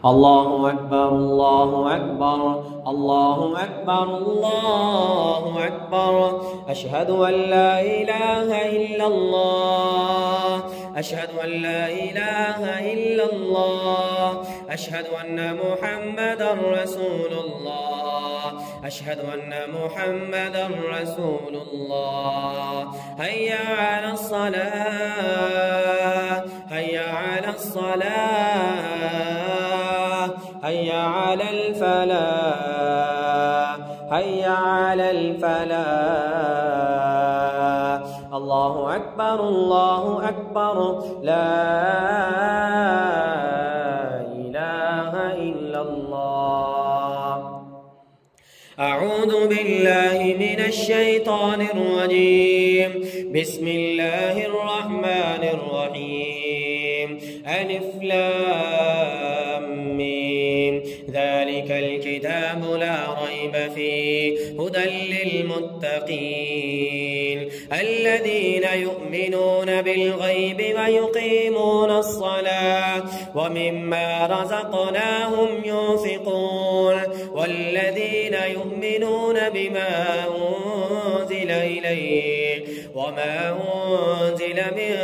الله أكبر الله أكبر الله أكبر الله أكبر. أشهد أن لا إله إلا الله أشهد أن لا إله إلا الله أشهد أن محمدا رسول الله أشهد أن محمدا رسول الله. هيا على الصلاة هيا على الصلاة هيا على الفلاح هيا على الفلاح. الله أكبر الله أكبر لا إله إلا الله. أعوذ بالله من الشيطان الرجيم. بسم الله الرحمن الرحيم. ألف لام ميم. ذلك الكتاب لا ريب فيه هدى للمتقين الذين يؤمنون بالغيب ويقيمون الصلاة ومما رزقناهم ينفقون والذين يؤمنون بما أنزل إليك وما أنزل من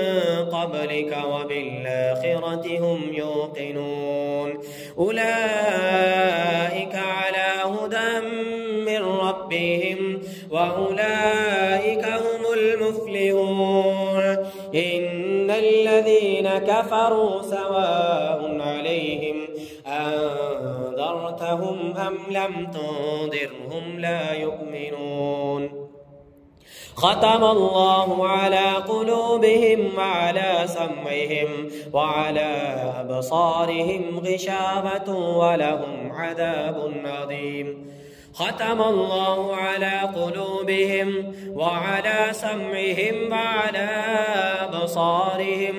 قبلك وبالآخرة هم يوقنون. أولئك على هدى من ربهم وأولئك هم المفلحون. إن الذين كفروا سواء عليهم أنذرتهم أم لم تنذرهم لا يؤمنون. ختم الله على قلوبهم وعلى سمعهم وعلى أبصارهم غشاوة ولهم عذاب عظيم. ختم الله على قلوبهم وعلى سمعهم وعلى أبصارهم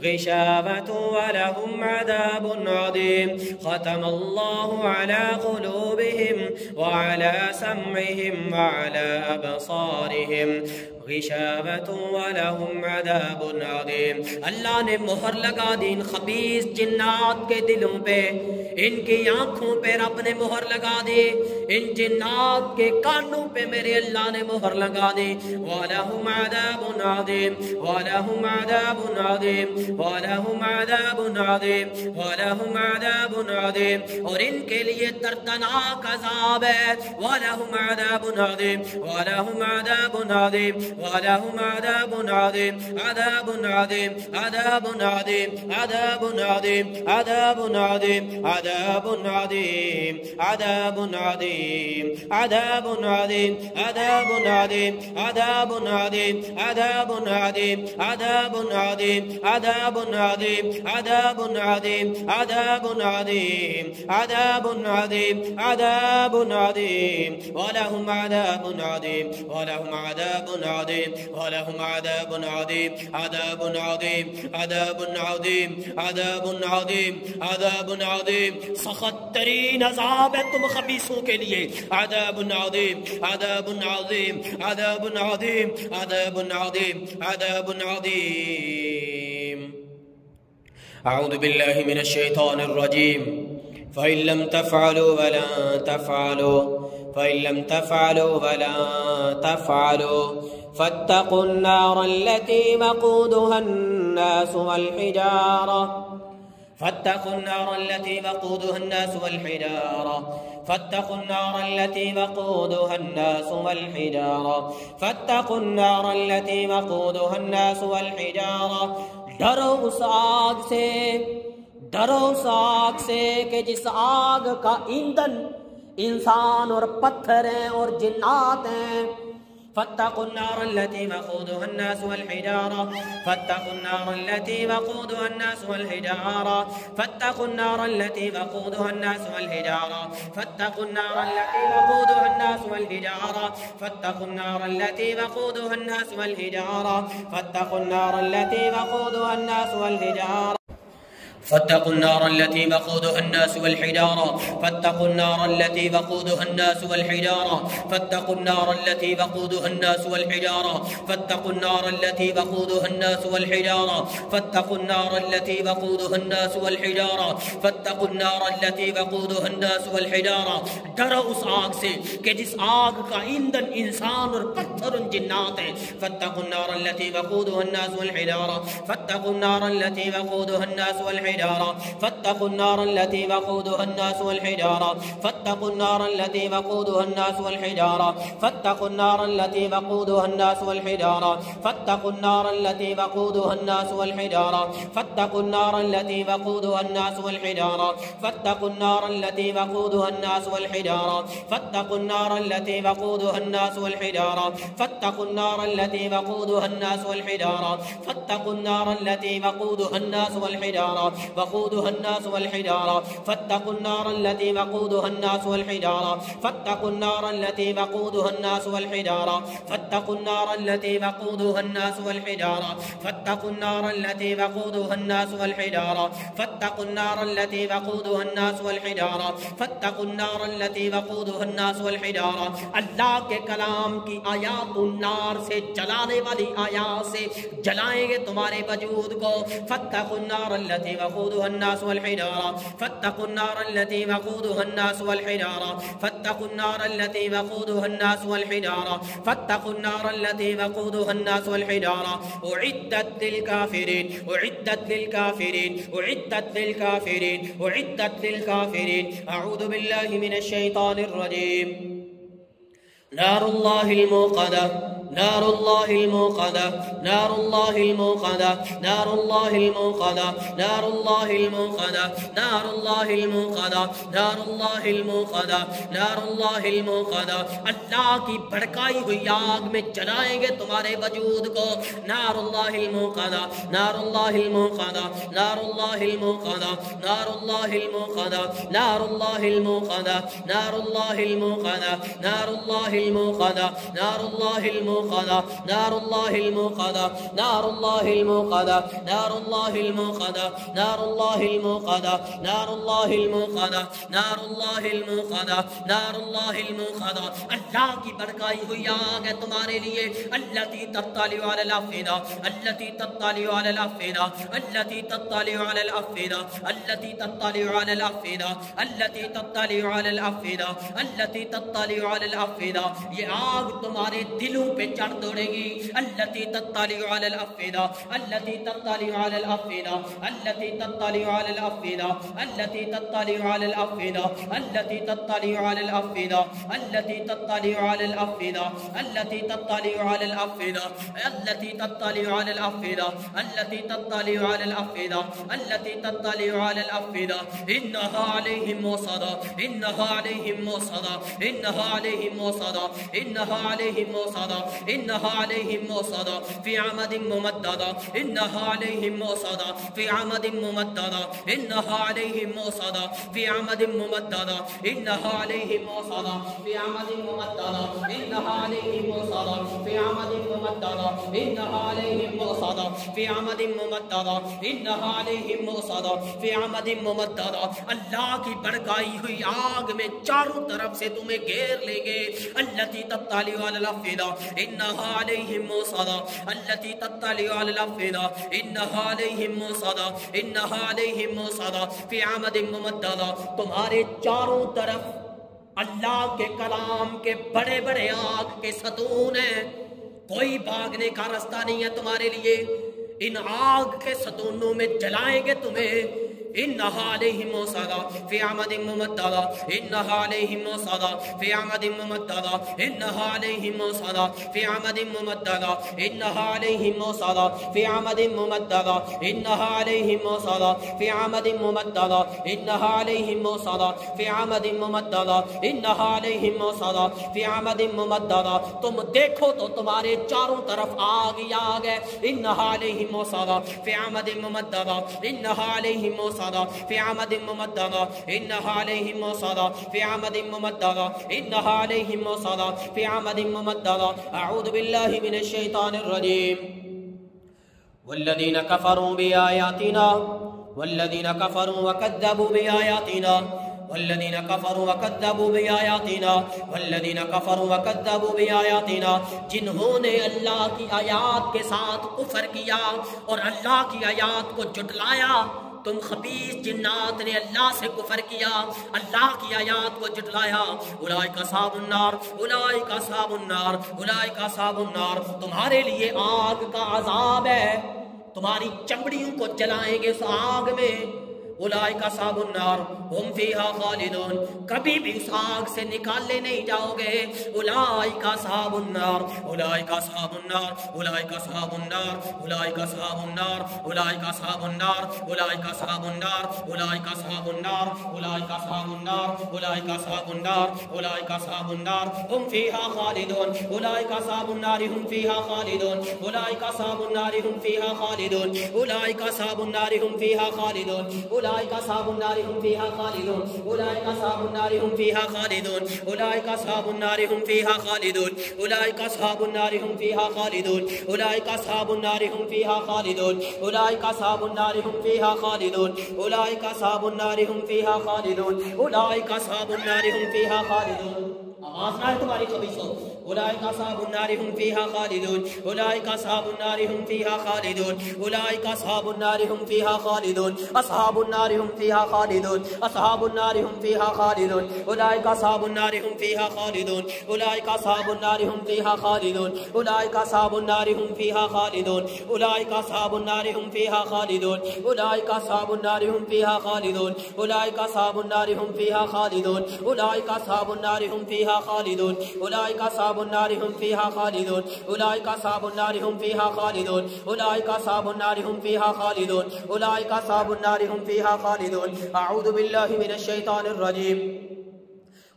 غشاوة ولهم عذاب عظيم. ختم الله على قلوبهم وعلى سمعهم وعلى أبصارهم غشاوة ولهم عذاب عظيم. अल्लाह ने मोहर लगा दी इन खबीस जिन्नात के दिलों पे, इनकी आंखों पे रब ने मोहर लगा दी, इन जिन्नात के कानों पे मेरे अल्लाह ने मोहर लगा दी। वलहुम अज़ाबुन अज़ीम वलहुम अज़ाबुन अज़ीम वलहुम अज़ाबुन अज़ीम वलहुम अज़ाबुन अज़ीम। और इनके लिए दर्दनाक अज़ाब है। वलहुम अज़ाबुन अज़ीम वलहुम अज़ाबुन अज़ीम वलहुम अज़ाबुन अज़ीम अज़ाबुन अज़ीम अज़ाबुन अज़ीम अज़ाबुन अज़ीम अज़ाबुन अज़ीम अज़ाबुन अज़ीम अज़ाबुन अज़ीम अज़ाबुन अज़ीम अज़ाबुन अज़ीम अज़ाबुन अज़ीम अज़ाबुन अज़ीम अज़ाबुन अज़ीम अज़ाबुन अज़ीम अज़ाबुन अज़ीम अज़ाबुन अज़ीम अज़ाबुन अज़ीम अज़ाबुन अज़ीम। वलहुम अज़ाबुन अज़ीम वलहुम अज़ाबुन अज़ीम वलहुम अज़ाबुन अज़ीम अज़ाबुन अज़ीम अज़ाबुन अज़ीम अज़ाबुन अज़ीम अज़ाबुन अज़ीम। सख्त तरीन अज़ाब है तुम खबीसों के लिए। अज़ाबुन अज़ीम अज़ाबुन अज़ीम अज़ाबुन अज़ीम अज़ाबुन अज़ीम अज़ाबुन अज़ीम। अऊज़ु बिल्लाहि मिनश शैतानिर रजीम। फ़इन लम तफ़अलू वलन तफ़अलू फ़इन लम तफ़अलू वलन तफ़अलू फ़त्तक़ुन नार अल्लती वक़ूदुहा अन्नास वल्हिजारा فاتقوا النار التي وقودها الناس والحجارة فاتقوا النار التي وقودها الناس والحجارة فاتقوا النار التي وقودها الناس والحجارة। डरो उस आग से कि जिस आग का ईंधन इंसान और पत्थर हैं और जिन्नात हैं। فاتقوا النار التي وقودها الناس والحجارة فاتقوا النار التي وقودها الناس والحجارة فاتقوا النار التي وقودها الناس والحجارة فاتقوا النار التي وقودها الناس والحجارة فاتقوا النار التي وقودها الناس والحجارة فاتقوا النار التي وقودها الناس والحجارة فاتقوا النار التي وقودها الناس والحجارة فاتقوا النار التي وقودها الناس والحجارة فاتقوا النار التي وقودها الناس والحجارة فاتقوا النار التي وقودها الناس والحجارة فاتقوا النار التي وقودها الناس والحجارة فاتقوا النار التي وقودها الناس والحجارة। डरो उस आग से कि जिस आग का ईंधन इंसान और पत्थर और जिन्नात है। फत्तकुन नार अल्लती वक़ूदुहा अन्नास वल हिजारा फत्तकुन नार अल्लती वक़ूदुहा अन्नास वल हिजारा फत्तकुन नार अल्लती वक़ूदुहा अन्नास वल हिजारा फत्तकुन नार अल्लती वक़ूदुहा अन्नास वल हिजारा फत्तकुन नार अल्लती वक़ूदुहा अन्नास वल हिजारा फत्तकुन नार अल्लती वक़ूदुहा अन्नास वल हिजारा फत्तकुन नार अल्लती वक़ूदुहा अन्नास वल हिजारा फत्तकुन नार अल्लती वक़ूदुहा अन्नास वल हिजारा फत्तकुन नार अल्लती वक़ूदुहा अन्नास वल हिजारा फत्तकुन नार अल्लती वक़ूदुहा अन्नास वल हिजारा फत्तकुन नार अल्लती वक़ूदुहा अन्नास वल हिजारा वक़ूदुहा अन्नास वल हिजारा फत्तकुन नार अल्लती वक़ूदुहा अन्नास वल हिजारा फत्तकुन नार अल्लती वक़ूदुहा अन्नास वल हिजारा फत्तकुन नार अल्लती वक़ूदुहा अन्नास वल हिजारा फत्तकुन नार अल्लती वक़ूदुहा अन्नास वल हिजारा फत्तकुन नार अल्लती वक़ूदुहा अन्नास वल हिजारा फत्तकुन नार अल्लती वक़ूदुहा अन्नास वल हिजारा। अल्लाह के कलाम की आयातुन नार से जलाने वाली आयात से जलाएंगे तुम्हारे वजूद को। फत्तकुन नार अल्लती वक़ूदुहा अन्नास वल हिजारा फत्तकुन नार अल्लती वक़ूदुहा अन्नास वल हिजारा फत्तकुन नार अल्लती वक़ूदुहा अन्नास वल हिजारा फत्तकुन नार अल्लती वक़ूदुहा अन्नास वल हिजारा। उइद्दत लिल काफिरीन उइद्दत लिल काफिरीन उइद्दत लिल काफिरीन उइद्दत लिल काफिरीन। अऊज़ु बिल्लाहि मिनश शैतानिर रजीम। नारुल्लाहिल मुक़द्दा नारुल्लाहिल मुक़द्दा नारुल्लाहिल मुक़द्दा नारुल्लाहिल मुक़द्दा नारुल्लाहिल मुक़द्दा नारुल्लाहिल मुक़द्दा नारुल्लाहिल मुक़द्दा नारुल्लाहिल मुक़द्दा। अल्लाह की भड़काई हुई आग में जलाएंगे तुम्हारे वजूद को। नारुल्लाहिल मुक़द्दा नारुल्लाहिल मुक़द्दा नारुल्लाहिल मुक़द्दा नारुल्लाहिल मुक़द्दा नारुल्लाहिल मुक़द्दा नारुल्लाहिल मुक़द्दा नारुल्लाहिल मुक़द्दा नारुल्लाहिल मुक़द्दा नारुल्लाहिल मुक़द्दा नारुल्लाहिल मुक़द्दा नारुल्लाहिल मुक़द्दा नारुल्लाहिल मुक़द्दा नारुल्लाहिल मुक़द्दा नारुल्लाहिल मुक़द्दा नारुल्लाहिल मुक़द्दा। अल्लाह की भड़काई हुई आग है तुम्हारे लिए। अल्लती तत्तालिउ अलल अफ़ीदा अल्लती तत्तालिउ अलल अफ़ीदा अल्लती तत्तालिउ अलल अफ़ीदा अल्लती तत्तालिउ अलल अफ़ीदा अल्लती तत्तालिउ अलल अफ़ीदा अल्लती तत्तालिउ अलल अफ़ीदा। ये आग तुम्हारे दिलों पे चढ़ दौड़ेगी। अल्लती तत्तालिउ अलल अफ़ीदा अल्लती तत्तालिउ अलल अफ़ीदा अल्लती तत्तालिउ अलल अफ़ीदा अल्लती तत्तालिउ अलल अफ़ीदा अल्लती तत्तालिउ अलल अफ़ीदा अल्लती तत्तालिउ अलल अफ़ीदा अल्लती तत्तालिउ अलल अफ़ीदा अल्लती तत्तालिउ अलल अफ़ीदा अल्लती तत्तालिउ अलल अफ़ीदा अल्लती तत्तालिउ अलल अफ़ीदा। इन्नहा अलैहिम मुसदा इन्नहा अलैहिम मुसदा इन्नहा अलैहिम मुसदा इन्नहा अलैहिम मुसदा इन्नहा अलैहिम मुसदा फी अमदिन मुमद्ददा इन्नहा अलैहिम मुसदा फी अमदिन मुमद्ददा इन्नहा अलैहिम मुसदा फी अमदिन मुमद्ददा इन्नहा अलैहिम मुसदा फी अमदिन मुमद्ददा इन्नहा अलैहिम मुसदा फी अमदिन मुमद्ददा इन्नहा अलैहिम मुसदा फी अमदिन मुमद्ददा इन्नहा अलैहिम मुसदा फी अमदिन मुमद्ददा। अल्लाह की भड़काई हुई आग में चारों तरफ से तुम्हें घेर लेंगे। अल्लती तत्तालिउ अलल अफ़ीदा इन्नहा अलैहिम मुसदा अल्लती तत्तालिउ अलल अफ़ीदा इन्नहा अलैहिम मुसदा इन्नहा अलैहिम मुसदा फी अमदिन मुमद्ददा। तुम्हारे चारों तरफ अल्लाह के कलाम के बड़े बड़े आग के सतून हैं। कोई भागने का रास्ता नहीं है तुम्हारे लिए। इन आग के सतूनों में जलाएंगे तुम्हें। इन्नहा अलैहिम मुसदा फी अमदिन मुमद्ददा इन्नहा अलैहिम मुसदा फी अमदिन मुमद्ददा इन्नहा अलैहिम मुसदा फी अमदिन मुमद्ददा इन्नहा अलैहिम मुसदा फी अमदिन मुमद्ददा इन्नहा अलैहिम मुसदा फी अमदिन मुमद्ददा इन्नहा अलैहिम मुसदा फी अमदिन मुमद्ददा इन्नहा अलैहिम मुसदा फी अमदिन मुमद्ददा। तुम देखो तो तुम्हारे चारों तरफ आग ही आग है। इन्नहा अलैहिम मुसदा फी अमदिन मुमद्ददा इन्नहा अलैहिम मुसदा फी अमदिन मुमद्ददा इन्नहा अलैहिम मुसदा फी अमदिन मुमद्ददा इन्नहा अलैहिम मुसदा फी अमदिन मुमद्ददा। अऊज़ु बिल्लाहि मिनश शैतानिर रजीम। वल्लज़ीना कफ़रू बिआयातिना वल्लज़ीना कफ़रू वकज़्ज़बू बिआयातिना वल्लज़ीना कफ़रू वकज़्ज़बू बिआयातिना वल्लज़ीना कफ़रू वकज़्ज़बू बिआयातिना, जिन्होंने अल्लाह की आयात के साथ कुफ्र किया और अल्लाह की आयात को झुटलाया। तुम खबीस जिन्नात ने अल्लाह से कुफर किया, अल्लाह की आयात को झुटलाया। उलाइका साबुन्नार उलाइका साबुन्नार उलाइका साबुन्नार, तुम्हारे लिए आग का अजाब है, तुम्हारी चमड़ियों को जलाएंगे उस आग में। उलाइका साबुन्नार हुम फीहा खालिदून, कभी भी उस आग से निकाले नहीं जाओगे। उलाइका साबुन्नार उलाइका साबुन्नार उलाइका साबुन्नार उलाइका साबुन्नार उलाइका साबुन्नार उलाइका साबुन्नार उलाइका साबुन्नार उलाइका साबुन्नार उलाइका साबुन्नार उलाइका साबुन्नार हुम फीहा खालिदून उलाइका साबुन्नार हुम फीहा खालिदून उलाइका साबुन्नार हुम फीहा खालिदून उलाइका साबुन्नार हुम फीहा खालिदून उलाइका साबुन्नार हुम फीहा खालिदून उलाइका साबुन्नार हुम फीहा खालिदून उलाइका साबुन्नार हुम फीहा खालिदून उलाइका साबुन्नार हुम फीहा खालिदून उलाइका साबुन्नार हुम फीहा खालिदून उलाइका साबुन्नार हुम फीहा खालिदून उलाइका साबुन्नार हुम फीहा खालिदून उलाइका साबुन्नार हुम फीहा खालिदून। आवाज ना है तुम्हारी खबीसों। उलाइका साबुन्नार हुम फीहा खालिदून उलाइका साबुन्नार हुम फीहा खालिदून उलाइका साबुन्नार हुम फीहा खालिदून अस्हाबुन्नार हुम फीहा खालिदून अस्हाबुन्नार हुम फीहा खालिदून उलाइका साबुन्नार हुम फीहा खालिदून उलाइका साबुन्नार हुम फीहा खालिदून उलाइका साबुन्नार हुम फीहा खालिदून उलाइका साबुन्नार हुम फीहा खालिदून उलाइका साबुन्नार हुम फीहा खालिदून उलाइका साबुन्नार हुम फीहा खालिदून उलाइका साबुन्नार हुम फीहा खालिदून उलाइका साबुन्नार हुम फीहा खालिदून उलाइका साबुन्नार हुम फीहा खालिदून उलाइका साबुन्नार हुम फीहा खालिदून उलाइका साबुन्नार हुम फीहा खालिदून। अऊज़ु बिल्लाहि मिनश शैतानिर रजीम।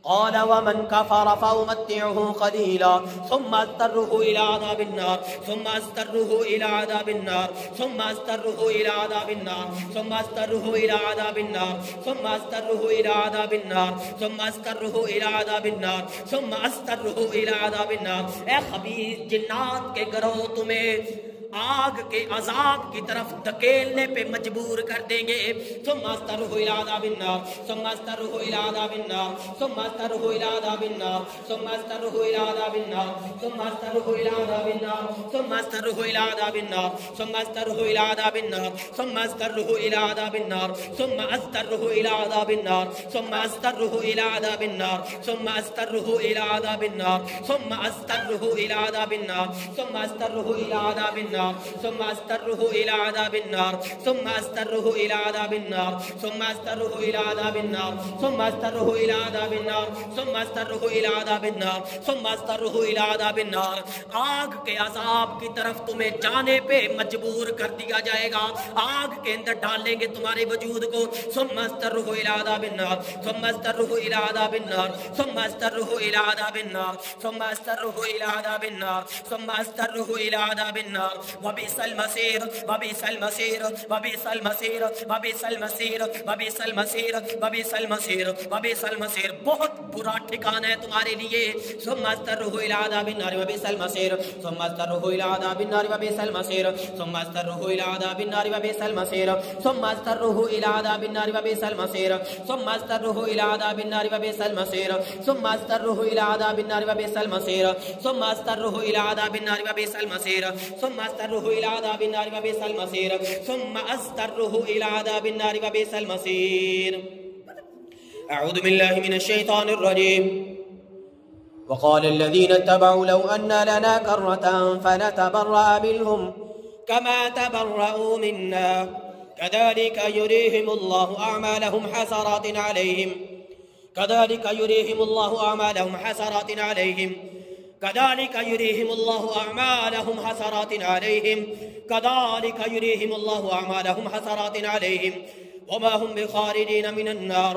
क़ाल वमन कफ़र फ़उमत्तिउहु क़लीला सुम्मा अज़्तरुहु इला अज़ाबिन्नार सुम्मा अज़्तरुहु इला अज़ाबिन्नार सुम्मा अज़्तरुहु इला अज़ाबिन्नार सुम्मा अज़्तरुहु इला अज़ाबिन्नार सुम्मा अज़्तरुहु इला अज़ाबिन्नार सुम्मा अज़्तरुहु इला अज़ाबिन्नार सुम्मा अज़्तरुहु इला अज़ाबिन्नार। ए खबीस जिन्नात के गिरोह तुम्हें आग के अजाब की तरफ धकेलने पे मजबूर कर देंगे। सुम्मा अज़्तरुहु इला अज़ाबिन्नार सुम्मा अज़्तरुहु इला अज़ाबिन्नार सुम्मा अज़्तरुहु इला अज़ाबिन्नार सुम्मा अज़्तरुहु इला अज़ाबिन्नार सुम्मा अज़्तरुहु इला अज़ाबिन्नार सुम्मा अज़्तरुहु इला अज़ाबिन्नार सुम्मा अज़्तरुहु इला अज़ाबिन्नार सुम्मा अज़्तरुहु इला अज़ाबिन्नार सुम्मा अज़्तरुहु इला अज़ाबिन्नार सुम्मा अज़्तरुहु इला अज़ाबिन्नार सुम्मा अज़्तरुहु इला अज़ाबिन्नार सुम्मा अज़्तरुहु इला अज़ाबिन्नार सुम्मा अज़्तरुहु इला अज़ाबिन्नार सुम्मा अज़्तरुहु इला अज़ाबिन्नार सुम्मा अज़्तरुहु इला अज़ाबिन्नार सुम्मा अज़्तरुहु इला अज़ाबिन्नार सुम्मा अज़्तरुहु इला अज़ाबिन्नार सुम्मा अज़्तरुहु इला अज़ाबिन्नार सुम्मा अज़्तरुहु इला अज़ाबिन्नार। आग के अजाब की तरफ तुम्हें जाने पे मजबूर कर दिया जाएगा, आग के अंदर डालेंगे तुम्हारे वजूद को। सुम्मा अज़्तरुहु इला अज़ाबिन्नार सुम्मा अज़्तरुहु इला अज़ाबिन्नार सुम्मा अज़्तरुहु इला अज़ाबिन्नार सुम्मा अज़्तरुहु इला अज़ाबिन्नार सुम्मा अज़्तरुहु इला अज़ाबिन्नार। वबिसल मसीर वबिसल मसीर वबिसल मसीर वबिसल मसीर वबिसल मसीर वबिसल मसीर वबिसल मसीर, बहुत बुरा ठिकाना है तुम्हारे लिए। सुम्मा अज़्तरुहु इला अज़ाबिन्नार वबिसल मसीर सुम्मा अज़्तरुहु इला अज़ाबिन्नार वबिसल मसीर सुम्मा अज़्तरुहु इला अज़ाबिन्नार वबिसल मसीर सुम्मा अज़्तरुहु इला अज़ाबिन्नार वबिसल मसीर सुम्मा अज़्तरुहु इला अज़ाबिन्नार वबिसल मसीर सुम्मा अज़्तरुहु इला अज़ाबिन्नार वबिसल मसीर सुम्मा अज़्तरुहु इला अज़ाबिन्नार वबिसल मसीर सुम्मा अज़्तरुहु इला अज़ाबिन्नार वबिसल मसीर सुम्मा अज़्तरुहु इला अज़ाबिन्नार वबिसल मसीर। अऊज़ु बिल्लाहि मिनश शैतानिर रजीम। वक़ाल अल्लज़ीना इत्तबअू लौ अन्ना लना कर्रतन फनतबर्रअ मिन्हुम कमा तबर्रअू मिन्ना कज़ालिक युरीहिमुल्लाहु अअमालहुम हसरातिन अलैहिम कज़ालिक युरीहिमुल्लाहु अअमालहुम हसरातिन अलैहिम कज़ालिक युरीहिमुल्लाहु अअमालहुम हसरातिन अलैहिम कज़ालिक युरीहिमुल्लाहु अअमालहुम हसरातिन अलैहिम वमा हुम बिखारिजीन मिनन नार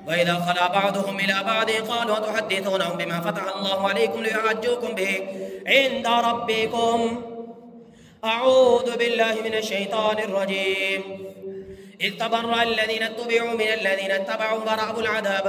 वइज़ा ख़ला बअदुहुम इला बअद क़ालू तुहद्दिथूनहुम बिमा फ़तह अल्लाहु अलैकुम लियुहज्जुकुम बिहि इंदा रब्बिकुम अऊज़ु बिल्लाहि मिनश शैतानिर रजीम इज़ तबर्रअ अल्लज़ीना इत्तबअू मिनल्लज़ीना इत्तबअू वरअबुल अज़ाब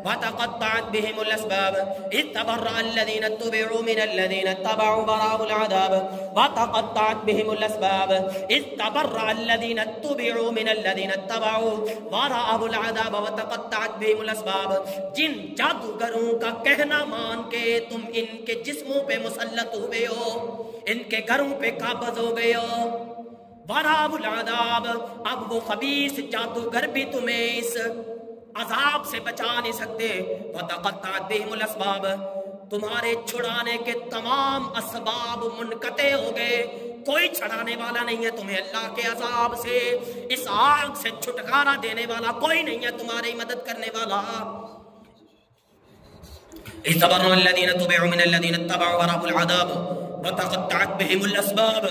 वतक़त्तअत बिहिमुल अस्बाब इज़ तबर्रअ अल्लज़ीना इत्तबअू मिनल्लज़ीना इत्तबअू वरअबुल अज़ाब वतक़त्तअत बिहिमुल अस्बाब इज़ तबर्रअ अल्लज़ीना इत्तबअू मिनल्लज़ीना इत्तबअू वरअबुल अज़ाब वतक़त्तअत बिहिमुल अस्बाब। जिन जादूगरों का कहना मान के तुम इनके जिस्मों पे मुसल्लत हुए हो, इनके घरों पे काबज़ हो गए हो। वरअबुल अज़ाब, अब वो खबीस जादूगर भी तुम्हें इस अजाब से बचा नहीं सकते। वतक़त्तअत बिहिमुल अस्बाब, तुम्हारे छुड़ाने के तमाम असबाब मुनक़ते हो गए, कोई छड़ाने वाला नहीं है तुम्हें अल्लाह के अजाब से, इस आग से छुटकारा देने वाला कोई नहीं है, तुम्हारी मदद करने वाला। इज़ तबर्रअ अल्लज़ीना इत्तबअू मिनल्लज़ीना इत्तबअू वरअबुल अज़ाब वतक़त्तअत बिहिमुल अस्बाब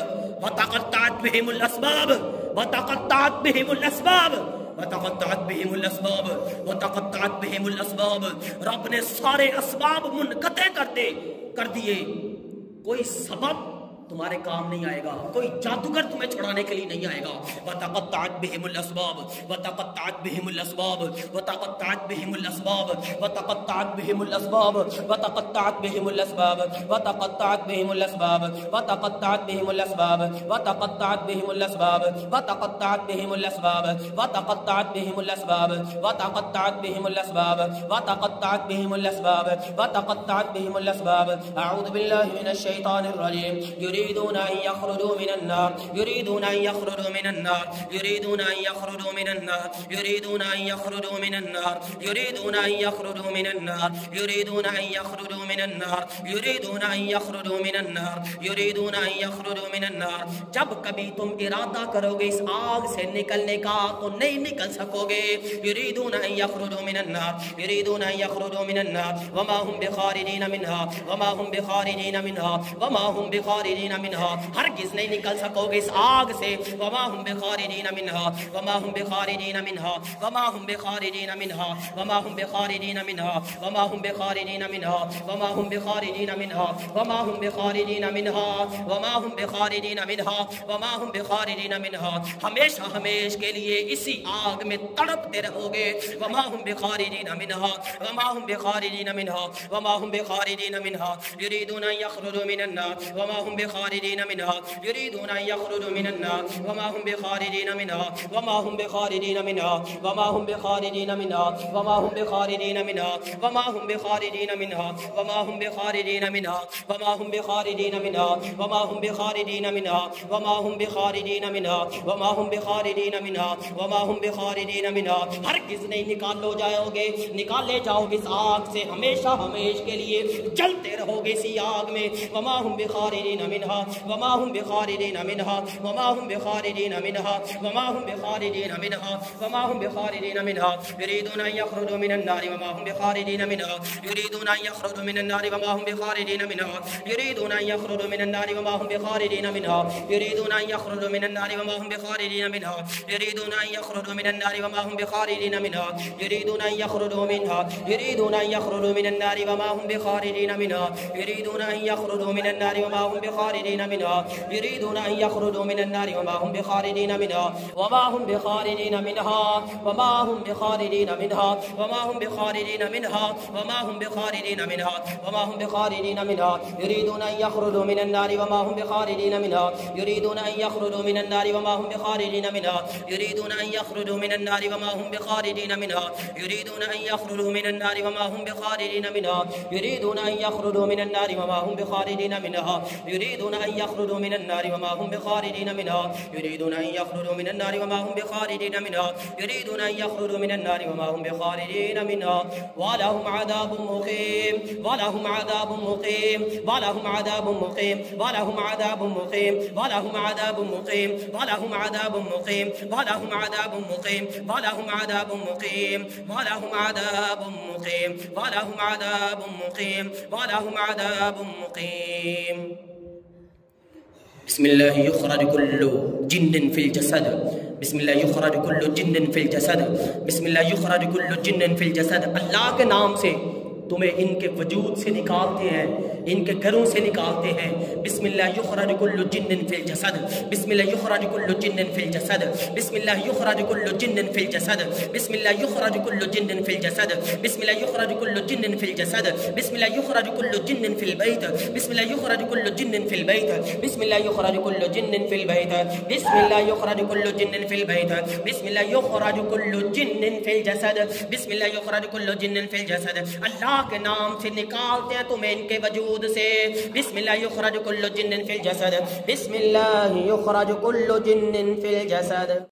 वतक़त्तअत बिहिमुल अस्बाब वतक़त्तअत बिहिमुल अस्बाब वतक़त्तअत बिहिमुल अस्बाब वतक़त्तअत बिहिमुल अस्बाब। रब ने सारे असबाब मुनक़ते कर दिए, कोई सबब तुम्हारे काम नहीं आएगा, कोई जादूगर तुम्हें छुड़ाने के लिए नहीं आएगा। वतक़त्तअत बिहिमुल अस्बाब वतक़त्तअत बिहिमुल अस्बाब वतक़त्तअत बिहिमुल अस्बाब वतक़त्तअत बिहिमुल अस्बाब वतक़त्तअत बिहिमुल अस्बाब वतक़त्तअत बिहिमुल अस्बाब वतक़त्तअत बिहिमुल अस्बाब वतक़त्तअत बिहिमुल अस्बाब वतक़त्तअत बिहिमुल अस्बाब वतक़त्तअत बिहिमुल अस्बाब वतक़त्तअत बिहिमुल अस्बाब वतक़त्तअत बिहिमुल अस्बाब वतक़त्तअत बिहिमुल अस्बाब। अऊज़ु बिल्लाहि मिनश शैतानिर रजीम। युरीदून अन यख़रुजू मिनन नार युरीदून अन यख़रुजू मिनन नार युरीदून अन यख़रुजू मिनन नार युरीदून अन यख़रुजू मिनन नार युरीदून अन यख़रुजू मिनन नार युरीदून अन यख़रुजू मिनन नार युरीदून अन यख़रुजू मिनन नार युरीदून अन यख़रुजू मिनन नार। जब कभी तुम इरादा करोगे इस आग से निकलने का तो नहीं निकल सकोगे। युरीदून अन यख़रुजू मिनन नार युरीदून अन यख़रुजू मिनन नार वमा हुम बिखारिजीन मिनहा वमा हुम बिखारिजीन मिनहा वमा हुम बिखारिजीन मिनहा। हरगिज़ नहीं निकल सकोगे इस आग से। वमा हुम बिखारिजीन मिनहा वमा हुम बिखारिजीन मिनहा वमा हुम बिखारिजीन मिनहा वमा हुम बिखारिजीन मिनहा वमा हुम बिखारिजीन मिनहा वमा हुम बिखारिजीन मिनहा वमा हुम बिखारिजीन मिनहा वमा हुम बिखारिजीन मिनहा वमा हुम बिखारिजीन मिनहा। हमेशा हमेश के लिए इसी आग में तड़पते रहोगे। वमा हुम बिखारिजीन मिनहा वमा हुम बिखारिजीन मिनहा वमा हुम बिखारिजीन मिनहा युरीदून अन यख़रुजू मिनन नार वमा हुम बिखारिजीन मिनहा युरीदून अन यख़रुजू मिनन नार वमा हुम बिखारिजीन मिनहा वमा हुम बिखारिजीन मिनहा वमा हुम बिखारिजीन मिनहा वमा हुम बिखारिजीन मिनहा वमा हुम बिखारिजीन मिनहा वमा हुम बिखारिजीन मिनहा वमा हुम बिखारिजीन मिनहा वमा हुम बिखारिजीन मिनहा वमा हुम बिखारिजीन मिनहा वमा हुम बिखारिजीन मिनहा वमा हुम बिखारिजीन मिनहा। हरगिज़ नहीं निकालो जाओगे, निकाले जाओगे इस आग से, हमेशा हमेश के लिए जलते रहोगे इसी आग में। वमा हुम बिखारिजीन मिनहा वमा हुम बिखारिजीन मिनहा वमा हुम बिखारिजीन मिनहा वमा हुम बिखारिजीन मिनहा वमा हुम बिखारिजीन मिनहा युरीदून अन यख़रुजू मिनन नार वमा हुम बिखारिजीन मिनहा युरीदून अन यख़रुजू मिनन नार वमा हुम बिखारिजीन मिनहा युरीदून अन यख़रुजू मिनन नार वमा हुम बिखारिजीन मिनहा युरीदून अन यख़रुजू मिनन नार वमा हुम बिखारिजीन मिनहा युरीदून अन यख़रुजू मिनन नार वमा हुम बिखारिजीन मिनहा युरीदून अन यख़रुजू मिनहा युरीदून अन यख़रुजू मिनन नार वमा हुम बिखारिजीन मिनहा युरीदून अन यख़रुजू मिनन नार वमा हुम बिखारिजीन मिनहा युरीदून अन यख़रुजू मिनन नार वमा हुम बिखारिजीन मिनहा वमा हुम बिखारिजीन मिनहा वमा हुम बिखारिजीन मिनहा वमा हुम बिखारिजीन मिनहा वमा हुम बिखारिजीन मिनहा वमा हुम बिखारिजीन मिनहा युरीदून अन यख़रुजू मिनन नार वमा हुम बिखारिजीन मिनहा युरीदून अन यख़रुजू मिनन नार वमा हुम बिखारिजीन मिनहा युरीदून अन यख़रुजू मिनन नार वमा हुम बिखारिजीन मिनहा युरीदून अन यख़रुजू मिनन नार वमा हुम बिखारिजीन मिनहा युरीदून अन यख़रुजू मिनन नार वमा हुम बिखारिजीन मिनहा युरीदून अन यख़रुजू मिनन नार वमा हुम बिखारिजीन मिनहा युरीदून अन यख़रुजू मिनन नार वमा हुम बिखारिजीन मिनहा युरीदून अन यख़रुजू मिनन नार वमा हुम बिखारिजीन मिनहा वलहुम अज़ाबुम मुक़ीम वलहुम अज़ाबुम मुक़ीम वलहुम अज़ाबुम मुक़ीम वलहुम अज़ाबुम मुक़ीम वलहुम अज़ाबुम मुक़ीम वलहुम अज़ाबुम मुक़ीम वलहुम अज़ाबुम मुक़ीम वलहुम अज़ाबुम मुक़ीम वलहुम अज़ाबुम मुक़ीम वलहुम अज़ाबुम मुक़ीम वलहुम अज़ाबुम मुक़ीम। बिस्मिल्लाह युख़रज कुल्लु जिन्निन फिल जसद बिस्मिल्लाह युखरज कुल्लु जिन्निन फिल जसद, बिस्मिल्लाह युखरज कुल्लु जिन्निन फिल जसद। अल्लाह के नाम से तुम्हें इनके वजूद से निकालते हैं, इनके घरों से निकालते हैं। बिस्मिल्लाह युखरज कुल्लु जिन्निन फिल जसद, बिस्मिल्लाह युखरज कुल्लु जिन्निन फिल जसद, बिस्मिल्लाह युखरज कुल्लु जिन्निन फिल जसद, बिस्मिल्लाह युखरज कुल्लु जिन्निन फिल जसद, बिस्मिल्लाह युखरज कुल्लु जिन्निन फिल जसद, बिस्मिल्लाह युखरज कुल्लु जिन्निन फिल बैत, बिस्मिल्लाह युखरज कुल्लु जिन्निन फिल बैत, बिस्मिल्लाह युखरज कुल्लु जिन्निन फिल बैत, बिस्मिल्लाह युखरज कुल्लु जिन्निन फिल बैत, बिस्मिल्लाह युखरज कुल्लु जिन्निन फिल जसद, बिस्मिल्लाह युखरज कुल्लु जिन्निन फिल जसद। अल्लाह के नाम से निकालते हैं तुम्हें इनके वजूद से। बिस्मिल्लाह युखरज कुल्लु जिन्निन फिल जसद, बिस्मिल्लाह युखरज कुल्लु जिन्निन फिल जसद।